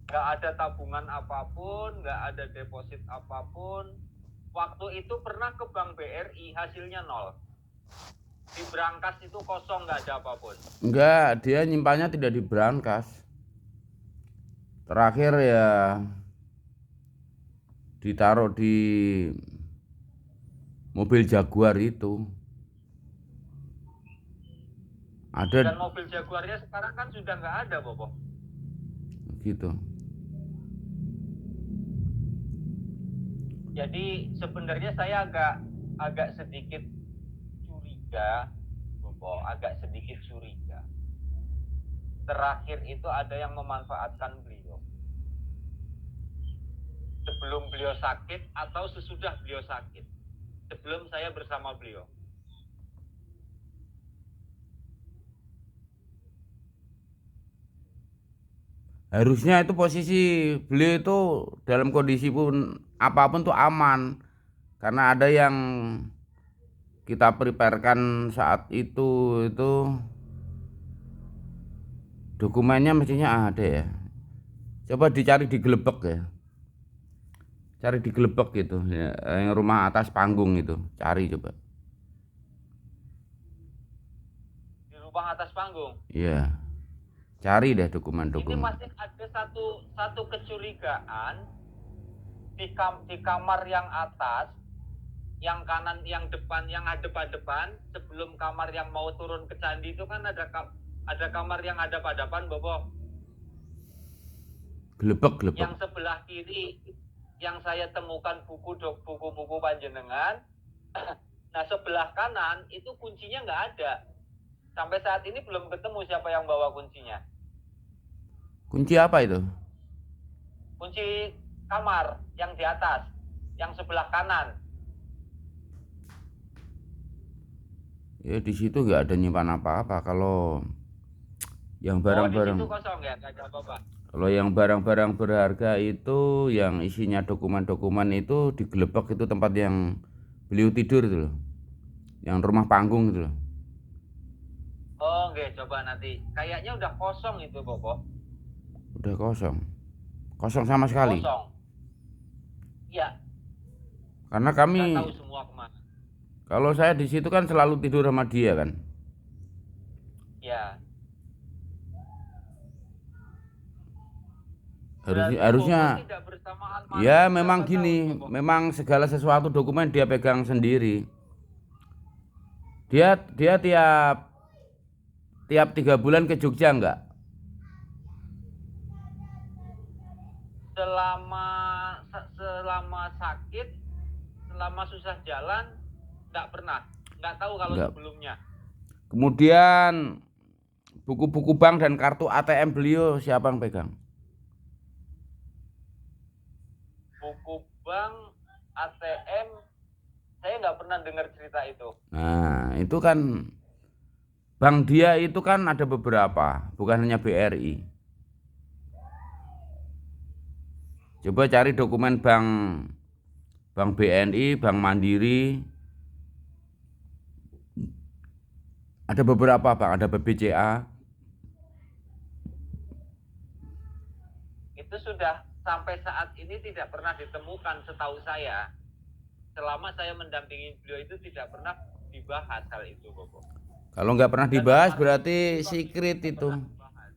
nggak ada tabungan apapun, nggak ada deposit apapun. Waktu itu pernah ke Bank BRI, hasilnya nol. Di brankas itu kosong, nggak ada apapun. Enggak, dia nyimpannya tidak di brankas. Terakhir ya ditaruh di mobil Jaguar itu. Dan Ada mobil Jaguarnya sekarang kan sudah nggak ada, Bobo. gitu. Jadi sebenarnya saya agak sedikit curiga, Bobo, agak sedikit curiga. Terakhir itu ada yang memanfaatkan beliau. Sebelum beliau sakit atau sesudah beliau sakit. Sebelum saya bersama beliau. Harusnya itu posisi beliau itu dalam kondisi pun apapun tuh aman. Karena ada yang kita preparekan saat itu dokumennya mestinya ada ya. Coba dicari di Gelebek ya. Cari di Gelebek gitu ya, yang rumah atas panggung itu. Cari coba. Di rumah atas panggung. Iya. Cari deh Ini dokumen-dokumen. masih ada satu kecurigaan di kamar yang atas, yang kanan, yang depan, yang hadap-hadapan, sebelum kamar yang mau turun ke candi itu kan ada kamar yang hadap-hadapan, Bobo. Gelebek. Yang sebelah kiri yang saya temukan buku-buku panjenengan. Nah, sebelah kanan itu kuncinya nggak ada. Sampai saat ini belum ketemu siapa yang bawa kuncinya. Kunci apa itu? Kunci kamar yang di atas, yang sebelah kanan. Ya di situ nggak ada nyimpan apa-apa. Kalau yang Oh, di barang-barang situ kosong ya, nggak ada apa-apa. kalau yang barang-barang berharga itu yang isinya dokumen-dokumen itu digelebek, itu tempat yang beliau tidur itu loh. Yang rumah panggung itu loh. Oh, nggak, coba nanti. Kayaknya udah kosong itu, Bobo. Udah kosong. Kosong sama sekali. Kosong. Iya, Karena nggak kami tahu semua kemana. kalau saya di situ kan selalu tidur sama dia kan. Ya, Harusnya berarti harusnya Bobo tidak bersama almarhum ya memang berapa tahun, gini, Bobo? memang segala sesuatu dokumen dia pegang sendiri. Dia tiap tiap 3 bulan ke Jogja enggak? Selama selama sakit, selama susah jalan, nggak pernah. Nggak tahu kalau Enggak. sebelumnya. Kemudian buku-buku bank dan kartu ATM beliau siapa yang pegang? Buku bank, ATM, saya nggak pernah dengar cerita itu. Nah, itu kan bank dia itu kan ada beberapa, bukan hanya BRI. Coba cari dokumen bank BNI, Bank Mandiri, ada beberapa bank, ada BBCA. Itu sudah sampai saat ini tidak pernah ditemukan setahu saya. Selama saya mendampingi beliau itu tidak pernah dibahas hal itu, Bobo. Kalau nggak pernah Dan dibahas almarhum berarti juga secret tidak itu. pernah dibahas.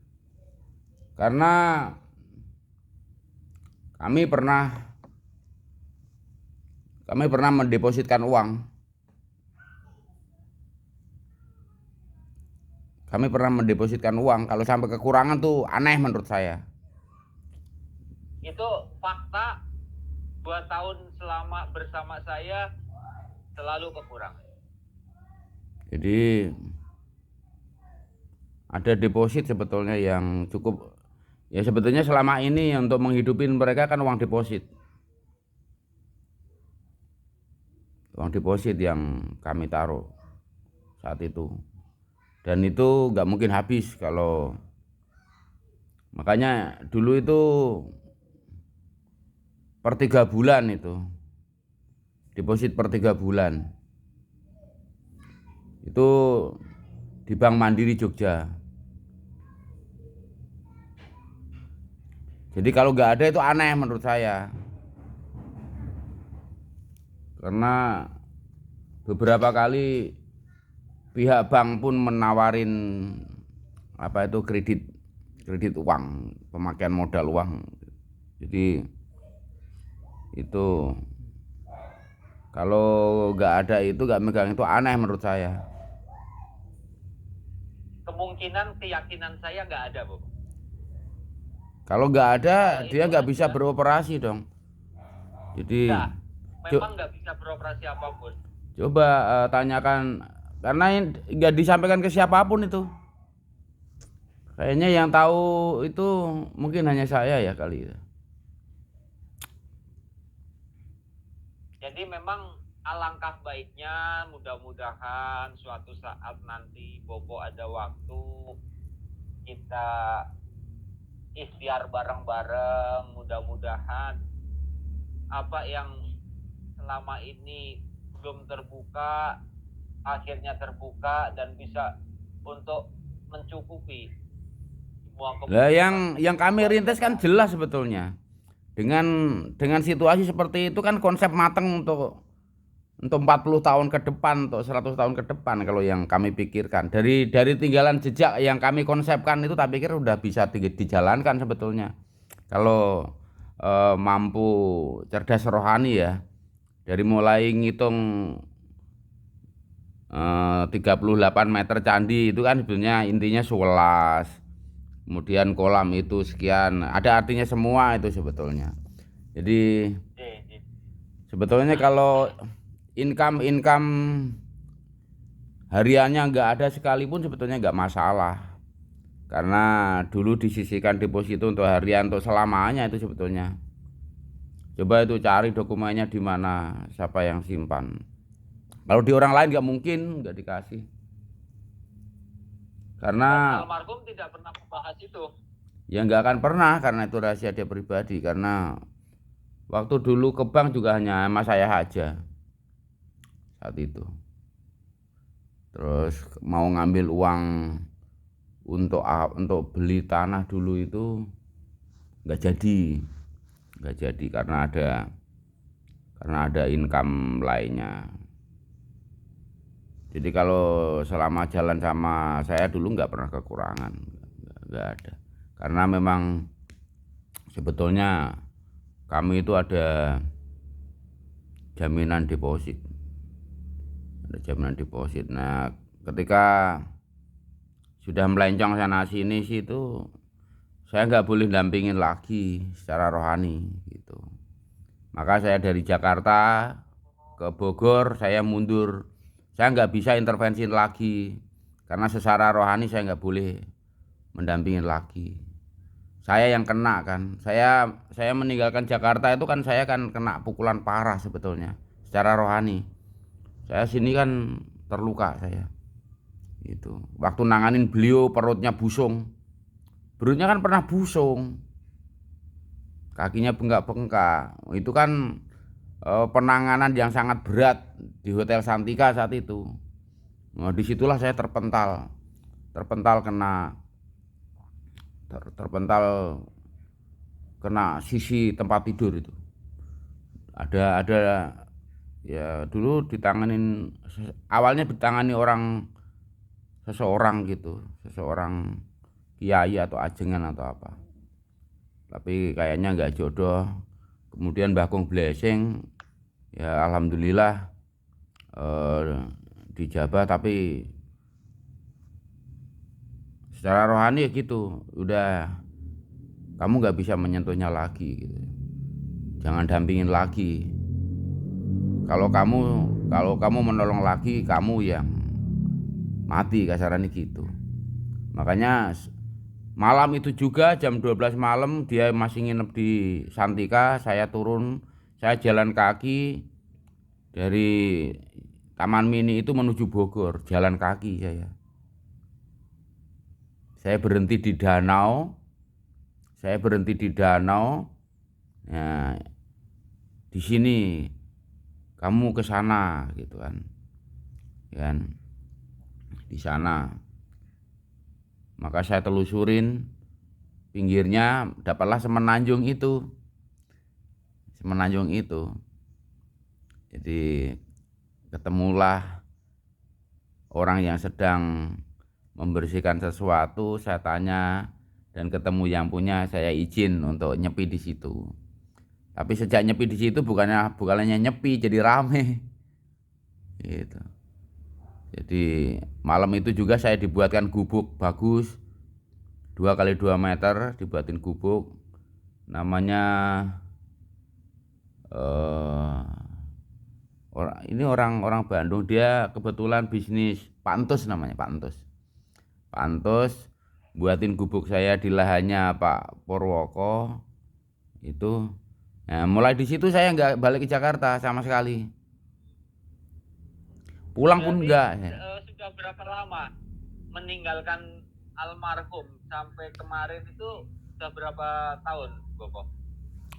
Karena kami pernah kami pernah mendepositkan uang. Kami pernah mendepositkan uang. Kalau sampai kekurangan tuh aneh menurut saya. Itu fakta. 2 tahun selama bersama saya selalu kekurangan. Jadi ada deposit sebetulnya yang cukup. Ya sebetulnya selama ini untuk menghidupin mereka kan uang deposit. Uang deposit yang kami taruh saat itu. Dan itu nggak mungkin habis kalau, makanya dulu itu per 3 bulan itu deposit per 3 bulan itu di Bank Mandiri Jogja. Jadi kalau nggak ada itu aneh menurut saya. Karena beberapa kali pihak bank pun menawarin apa itu kredit uang, pemakaian modal uang. Jadi itu kalau nggak ada itu nggak megang itu aneh menurut saya. Kemungkinan keyakinan saya nggak ada, Bu. Kalau nggak ada Kalau dia itu nggak bisa aja, beroperasi dong. Jadi enggak. Memang nggak bisa beroperasi apapun. coba tanyakan karena nggak disampaikan ke siapapun itu. Kayaknya yang tahu itu mungkin hanya saya ya kali ya. Jadi memang alangkah baiknya mudah-mudahan suatu saat nanti Bobo ada waktu kita ikhtiar bareng-bareng, mudah-mudahan apa yang selama ini belum terbuka akhirnya terbuka dan bisa untuk mencukupi semua Lah kebutuhan yang kami rintis kan jelas sebetulnya. Dengan situasi seperti itu kan konsep mateng untuk 40 tahun ke depan, untuk 100 tahun ke depan kalau yang kami pikirkan. Dari tinggalan jejak yang kami konsepkan itu tak pikir udah bisa dijalankan sebetulnya. Kalau mampu cerdas rohani ya. Dari mulai ngitung 38 meter candi itu kan sebenarnya intinya 11. Kemudian kolam itu sekian, ada artinya semua itu sebetulnya. Jadi sebetulnya kalau income hariannya nggak ada sekalipun sebetulnya nggak masalah. Karena dulu disisihkan deposito untuk harian untuk selamanya itu sebetulnya. Coba itu cari dokumennya di mana, siapa yang simpan. Kalau di orang lain nggak mungkin nggak dikasih. Karena almarhum tidak pernah membahas itu. ya nggak akan pernah karena itu rahasia dia pribadi. Karena waktu dulu ke bank juga hanya sama saya aja saat itu. Terus mau ngambil uang untuk beli tanah dulu itu nggak jadi karena ada income lainnya. Jadi kalau selama jalan sama saya dulu nggak pernah kekurangan, nggak ada. Karena memang sebetulnya kami itu ada jaminan deposit. Nah, ketika sudah melencong sana sini sih itu saya nggak boleh dampingin lagi secara rohani gitu. Maka saya dari Jakarta ke Bogor saya mundur. Saya nggak bisa intervensi lagi karena secara rohani saya nggak boleh mendampingin lagi. Saya yang kena kan. Saya meninggalkan Jakarta itu kan saya kan kena pukulan parah sebetulnya secara rohani. Saya sini kan terluka saya. Itu. Waktu nanganin beliau perutnya busung. Perutnya kan pernah busung. Kakinya bengkak-bengkak. Itu kan penanganan yang sangat berat di Hotel Santika saat itu. Nah, disitulah saya terpental kena sisi tempat tidur itu. Ada ya dulu ditanganin awalnya ditangani seseorang gitu, seseorang kiai atau ajengan atau apa. Tapi kayaknya nggak jodoh. Kemudian Mbah Kung Blessing ya alhamdulillah dijabah, tapi secara rohani ya gitu, udah kamu nggak bisa menyentuhnya lagi gitu. Jangan dampingin lagi. Kalau kamu menolong lagi kamu yang mati kasarannya gitu. Makanya malam itu juga jam 12 malam dia masih nginep di Santika, saya turun, saya jalan kaki dari Taman Mini itu menuju Bogor, jalan kaki saya. Saya berhenti di danau. Nah, di sini kamu ke sana gitu kan. Di sana. Maka saya telusurin pinggirnya dapatlah semenanjung itu. Semenanjung itu. Jadi ketemulah orang yang sedang membersihkan sesuatu, saya tanya dan ketemu yang punya, saya izin untuk nyepi di situ. Tapi sejak nyepi di situ bukannya nyepi, jadi rame. Gitu. Jadi malam itu juga saya dibuatkan gubuk bagus, 2 kali 2 meter, dibuatin gubuk. Namanya ini orang Bandung, dia kebetulan bisnis Pantus namanya, Pantus. Pantus buatin gubuk saya di lahannya Pak Purwoko itu. Nah, mulai di situ saya nggak balik ke Jakarta sama sekali. Pulang pun Berarti enggak. sudah berapa lama meninggalkan almarhum sampai kemarin itu sudah berapa tahun, Bobo?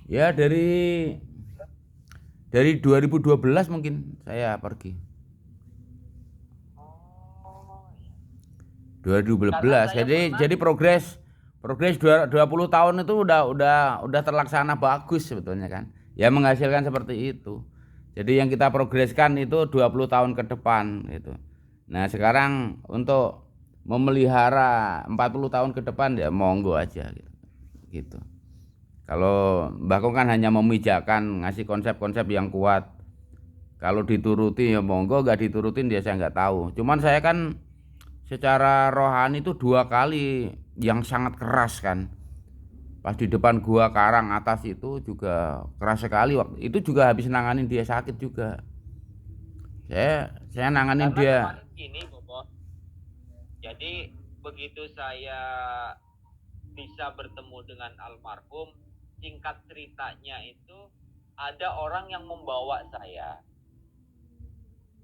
Ya dari 2012 mungkin saya pergi. Oh, iya. 2012. Jadi progres 20 tahun itu udah terlaksana bagus sebetulnya kan. Ya menghasilkan seperti itu. Jadi yang kita progreskan itu 20 tahun ke depan gitu. Nah, sekarang untuk memelihara 40 tahun ke depan ya monggo aja gitu. Gitu. Kalau Mbah Kong kan hanya memijakan, ngasih konsep-konsep yang kuat. Kalau dituruti ya monggo, gak diturutin dia saya nggak tahu. Cuman saya kan secara rohani itu 2 kali yang sangat keras kan. Pas di depan gua Karang atas itu juga keras sekali waktu. Itu juga habis nanganin dia sakit juga. Saya nanganin Karena dia. kemarin gini, Bobo. Jadi begitu saya bisa bertemu dengan almarhum, singkat ceritanya itu ada orang yang membawa saya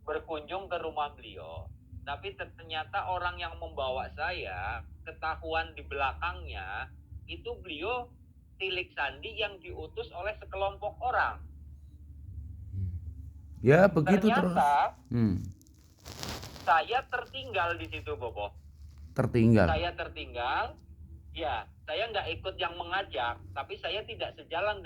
berkunjung ke rumah beliau. Tapi ternyata orang yang membawa saya ketahuan di belakangnya itu beliau Tilik Sandi yang diutus oleh sekelompok orang. Ya begitu Ternyata terus. saya tertinggal di situ, Bobo. Tertinggal. Saya tertinggal. Ya, saya nggak ikut yang mengajak, tapi saya tidak sejalan